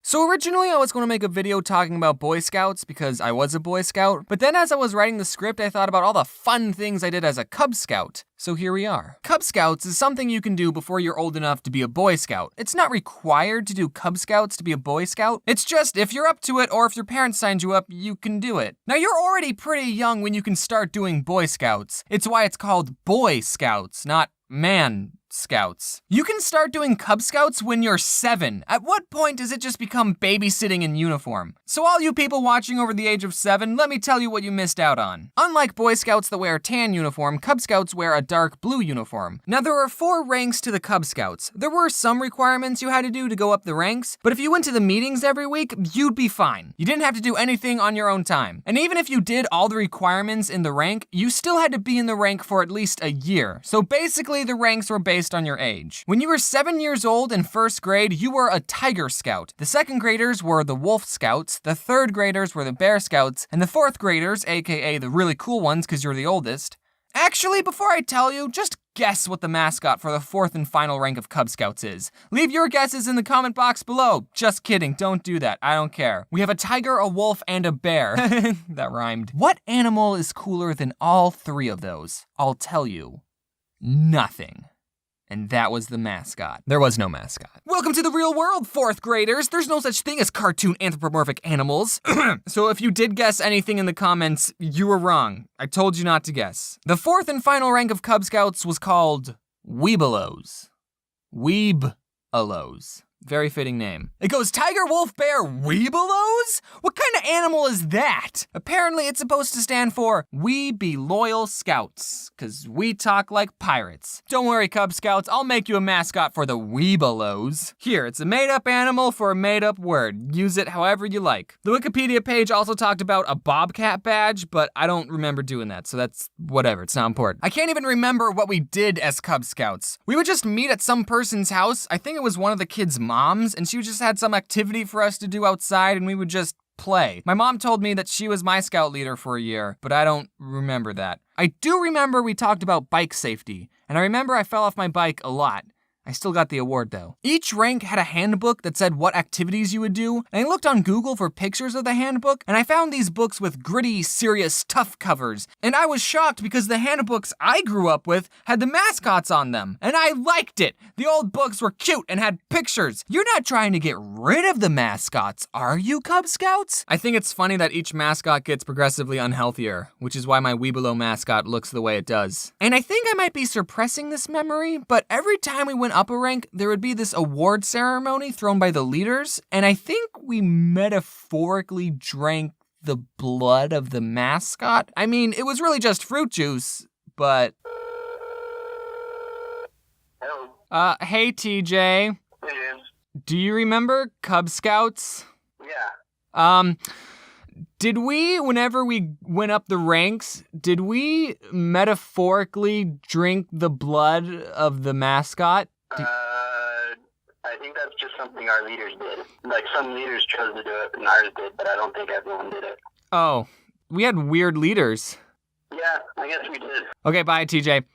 So originally I was going to make a video talking about Boy Scouts because I was a Boy Scout, but then as I was writing the script I thought about all the fun things I did as a Cub Scout. So here we are. Cub Scouts is something you can do before you're old enough to be a Boy Scout. It's not required to do Cub Scouts to be a Boy Scout. It's just if you're up to it or if your parents signed you up, you can do it. Now you're already pretty young when you can start doing Boy Scouts. It's why it's called Boy Scouts, not Man Scouts. You can start doing Cub Scouts when you're 7. At what point does it just become babysitting in uniform? So all you people watching over the age of 7, let me tell you what you missed out on. Unlike Boy Scouts that wear a tan uniform, Cub Scouts wear a dark blue uniform. Now there are 4 ranks to the Cub Scouts. There were some requirements you had to do to go up the ranks, but if you went to the meetings every week, you'd be fine. You didn't have to do anything on your own time. And even if you did all the requirements in the rank, you still had to be in the rank for at least a year. So basically the ranks were based on your age. When you were 7 years old in 1st grade, you were a Tiger Scout. The 2nd graders were the Wolf Scouts, the 3rd graders were the Bear Scouts, and the 4th graders, aka the really cool ones because you're the oldest. Actually, before I tell you, just guess what the mascot for the 4th and final rank of Cub Scouts is. Leave your guesses in the comment box below. Just kidding, don't do that, I don't care. We have a tiger, a wolf, and a bear. That rhymed. What animal is cooler than all 3 of those? I'll tell you. Nothing. And that was the mascot. There was no mascot. Welcome to the real world, 4th graders. There's no such thing as cartoon anthropomorphic animals. So if you did guess anything in the comments, you were wrong. I told you not to guess. The 4th and final rank of Cub Scouts was called Weebelows. Weebelows. Very fitting name. It goes Tiger, Wolf, Bear, Weebelows? What kind of animal is that? Apparently it's supposed to stand for We Be Loyal Scouts, cause we talk like pirates. Don't worry, Cub Scouts, I'll make you a mascot for the Weebelows. Here, it's a made-up animal for a made-up word. Use it however you like. The Wikipedia page also talked about a bobcat badge, but I don't remember doing that, so that's whatever, it's not important. I can't even remember what we did as Cub Scouts. We would just meet at some person's house. I think it was one of the kids' moms, and she just had some activity for us to do outside and we would just play. My mom told me that she was my scout leader for a year, but I don't remember that. I do remember we talked about bike safety, and I remember I fell off my bike a lot. I still got the award though. Each rank had a handbook that said what activities you would do, and I looked on Google for pictures of the handbook, and I found these books with gritty, serious, tough covers. And I was shocked because the handbooks I grew up with had the mascots on them, and I liked it. The old books were cute and had pictures. You're not trying to get rid of the mascots, are you, Cub Scouts? I think it's funny that each mascot gets progressively unhealthier, which is why my Weebelow mascot looks the way it does. And I think I might be suppressing this memory, but every time we went up a rank, there would be this award ceremony thrown by the leaders, and I think we metaphorically drank the blood of the mascot. I mean, it was really just fruit juice, but... Hello. Hey TJ. Hey, James. Do you remember Cub Scouts? Yeah. Did we, whenever we went up the ranks, did we metaphorically drink the blood of the mascot? I think that's just something our leaders did. Like, some leaders chose to do it and ours did, but I don't think everyone did it. Oh, we had weird leaders. Yeah, I guess we did. Okay, bye TJ.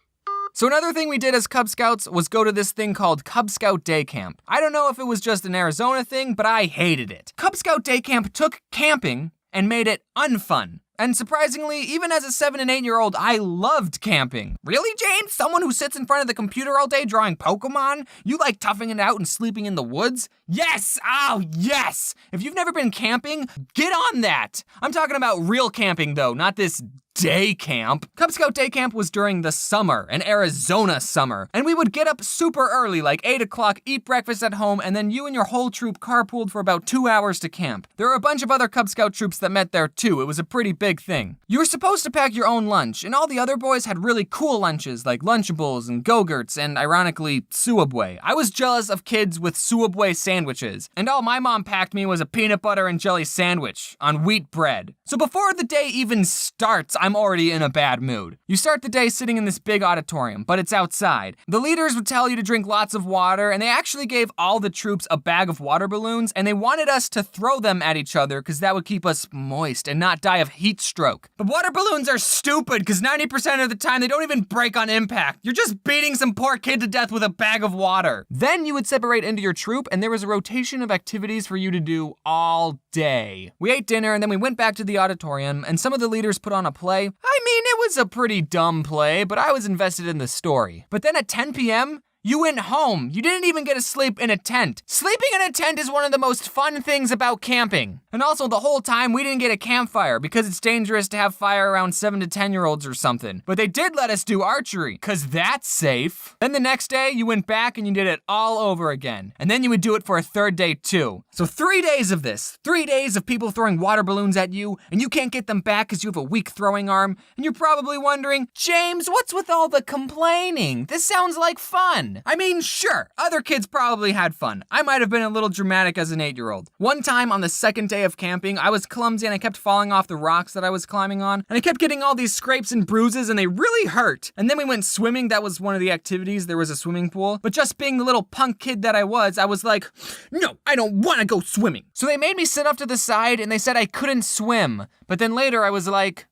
So another thing we did as Cub Scouts was go to this thing called Cub Scout Day Camp. I don't know if it was just an Arizona thing, but I hated it. Cub Scout Day Camp took camping and made it unfun. And surprisingly, even as a 7 and 8-year-old, I loved camping. Really, James? Someone who sits in front of the computer all day drawing Pokemon? You like toughing it out and sleeping in the woods? Yes! Oh, yes! If you've never been camping, get on that! I'm talking about real camping though, not this day camp. Cub Scout Day Camp was during the summer, an Arizona summer, and we would get up super early, like 8 o'clock, eat breakfast at home, and then you and your whole troop carpooled for about 2 hours to camp. There were a bunch of other Cub Scout troops that met there too. It was a pretty big thing. You were supposed to pack your own lunch, and all the other boys had really cool lunches like Lunchables and Go-Gurts and, ironically, Suabway. I was jealous of kids with Suabway sandwiches, and all my mom packed me was a peanut butter and jelly sandwich on wheat bread. So before the day even starts, I'm I'm already in a bad mood. You start the day sitting in this big auditorium, but it's outside. The leaders would tell you to drink lots of water, and they actually gave all the troops a bag of water balloons, and they wanted us to throw them at each other because that would keep us moist and not die of heat stroke. But water balloons are stupid because 90% of the time they don't even break on impact. You're just beating some poor kid to death with a bag of water. Then you would separate into your troop, and there was a rotation of activities for you to do all day. We ate dinner, and then we went back to the auditorium, and some of the leaders put on a play. I mean, it was a pretty dumb play, but I was invested in the story. But then at 10 p.m., you went home. You didn't even get to sleep in a tent. Sleeping in a tent is one of the most fun things about camping. And also the whole time we didn't get a campfire because it's dangerous to have fire around 7 to 10-year-olds or something. But they did let us do archery, cause that's safe. Then the next day you went back and you did it all over again. And then you would do it for a third day too. So 3 days of this. 3 days of people throwing water balloons at you and you can't get them back cause you have a weak throwing arm. And you're probably wondering, James, what's with all the complaining? This sounds like fun. I mean, sure, other kids probably had fun. I might have been a little dramatic as an 8-year-old. One time on the second day of camping, I was clumsy and I kept falling off the rocks that I was climbing on, and I kept getting all these scrapes and bruises and they really hurt. And then we went swimming. That was one of the activities. There was a swimming pool. But just being the little punk kid that I was like, no, I don't want to go swimming. So they made me sit off to the side and they said I couldn't swim. But then later I was like,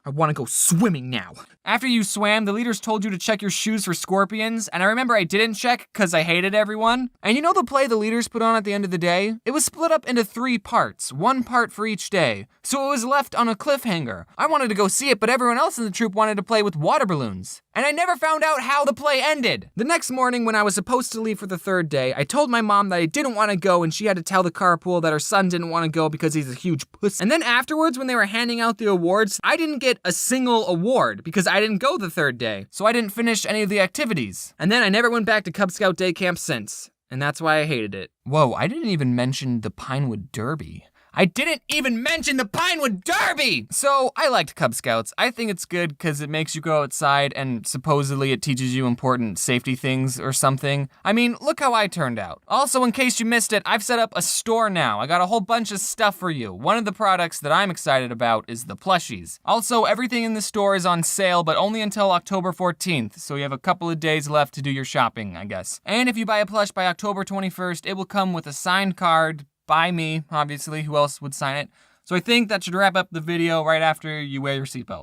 I want to go swimming now. After you swam, the leaders told you to check your shoes for scorpions, and I remember I didn't check because I hated everyone. And you know the play the leaders put on at the end of the day? It was split up into 3 parts, 1 part for each day. So it was left on a cliffhanger. I wanted to go see it, but everyone else in the troop wanted to play with water balloons. And I never found out how the play ended. The next morning when I was supposed to leave for the 3rd day, I told my mom that I didn't want to go and she had to tell the carpool that her son didn't want to go because he's a huge puss. And then afterwards when they were handing out the awards, I didn't get a single award because I didn't go the 3rd day. So I didn't finish any of the activities. And then I never went back to Cub Scout day camp since. And that's why I hated it. Whoa, I didn't even mention the Pinewood Derby. I didn't even mention the Pinewood Derby! So, I liked Cub Scouts. I think it's good because it makes you go outside and supposedly it teaches you important safety things or something. I mean, look how I turned out. Also, in case you missed it, I've set up a store now. I got a whole bunch of stuff for you. One of the products that I'm excited about is the plushies. Also, everything in the store is on sale, but only until October 14th, so you have a couple of days left to do your shopping, I guess. And if you buy a plush by October 21st, it will come with a signed card, by me, obviously. Who else would sign it? So I think that should wrap up the video right after you wear your seatbelt.